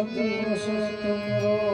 જન્મ સે તુમરો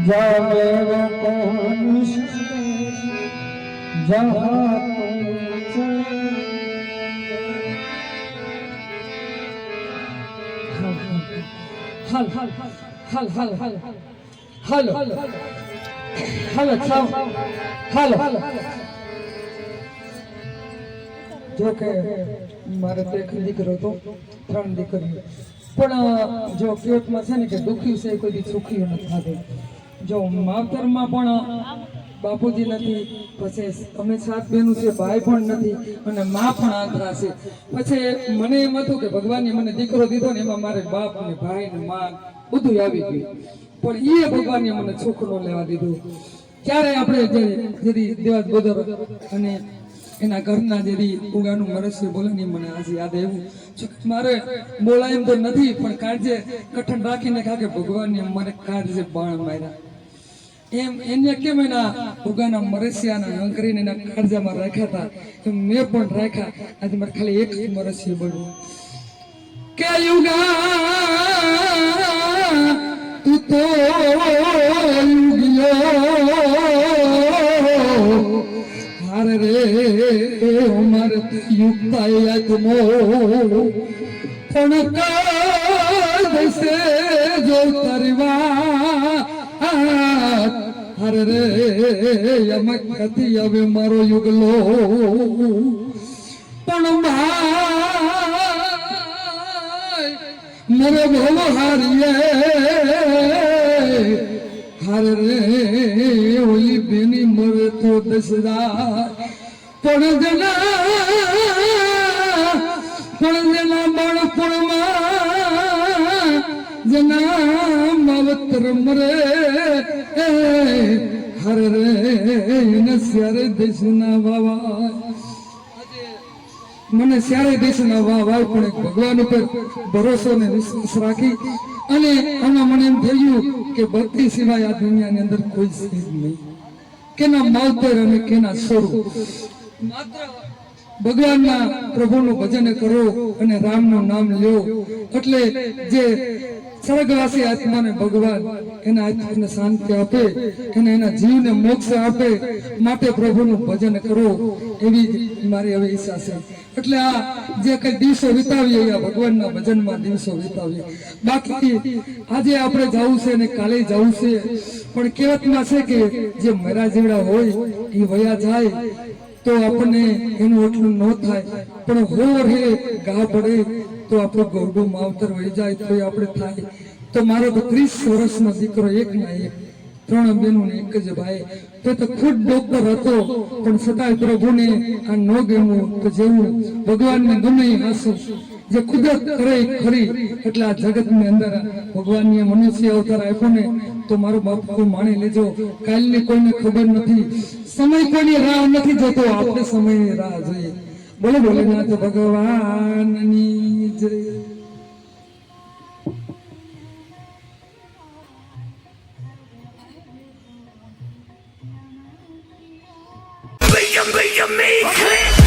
जावे वो कौन जहाँ तुम हल हल हल हल हल हल हल हल हल जो के मारे तो एक દીકરો હતો 3 દીકરીઓ પણ જો કેવતમાં છે ને કે દુખ્યું છે કોઈ દી સુખ્યું નથી થતું જો માવતરમાં પણ બાપુજી નથી પછી અમે 7 બહેનો છે ભાઈ પણ નથી અને માં પણ આંતરા છે પછી મને એમ હતું કે ભગવાને મને દીકરો દીધો ને એમાં મારે બાપ ને ભાઈ ને માં બધું આવી ગયું પણ એ ભગવાને મને છોકરો લેવા દીધો ક્યારે આપણે જેથી દેવાજ બોદર અને એના ઘરના જેથી ઉગાનું મરસ્ય બોલાની મને આજે યાદ આવ્યું મારે બોલાય એમ તો નથી પણ કાળજે કઠણ રાખીને ખા કે ભગવાનને મને કાળજે બાણ માર્યા એમ એને કેમ એના ઉગાના મરસ્યાના અંકરીને એના કાળજામાં રાખ્યા હતા એમ મેં પણ રાખ્યા આજે મારે ખાલી એક મરસ્ય બનવું કે યુગા તું તો હારે રે ઉમર યુક્તાય તુમો પણ કાદસે જો તરવા હારે રે યમક હતી હવે મારો યુગલો પણ ભાઈ મરે ભવ હારીએ હારે રે ઓલી બેની મરે તો દસરા પણ જના બાળપણમાં જના માવતર મરે હર રે એને સ્યારે દેશના વાવા મને સ્યારે દેશના વાવા પણ એક ભગવાન ઉપર ભરોસો ને વિશ્વાસ રાખી અને આમાં મને એમ થયું કે ભક્તિ સિવાય આ દુનિયાની અંદર કોઈ ચીજ નહીં કેના માવતર અને કેના સ્વરૂપ માત્ર ભગવાનના પ્રભુનું ભજન કરો અને રામનું નામ લ્યો એટલે જે સ્વર્ગવાસી આત્માને ભગવાન એના આત્માને શાંતિ આપે અને એના જીવને મોક્ષ આપે માટે પ્રભુનું ભજન કરો એવી મારી હવે ઈચ્છા છે એટલે આ જે કઈ દિવસો વિતાવીએ આ ભગવાનના ભજનમાં દિવસો વિતાવીએ બાકી આજે આપણે જવું છે અને કાલે જવું છે પણ કહેવતમાં છે કે જે મરા જેવડા હોય એ વયા જાય તો આપણને એનું એટલું ન થાય પણ હોર હે ગા પડે તો આપણો ગૌરવ માવતર વહી જાય તો આપણે થાય તો મારો તો 30 વર્ષનો દીકરો એક ના એક 3 બહેનો ને એક જ ભાઈ તો ખુદ ડોક્ટર હતો પણ છતાંય પ્રભુને આ ન ગમ્યું તો જેવું ભગવાનને ગમે હાસું જે કુદરત કરે ખરી એટલે આ જગતની અંદર ભગવાનને મનુષ્ય અવતાર આપ્યો ને તો મારો બાપુ માણી લેજો કાલની કોઈને ખબર નથી સમય કોઈની રાહ નથી જોતો આપણે સમયની રાહ જોઈએ બોલો ભોલેનાથ ભગવાનની જય Be a me.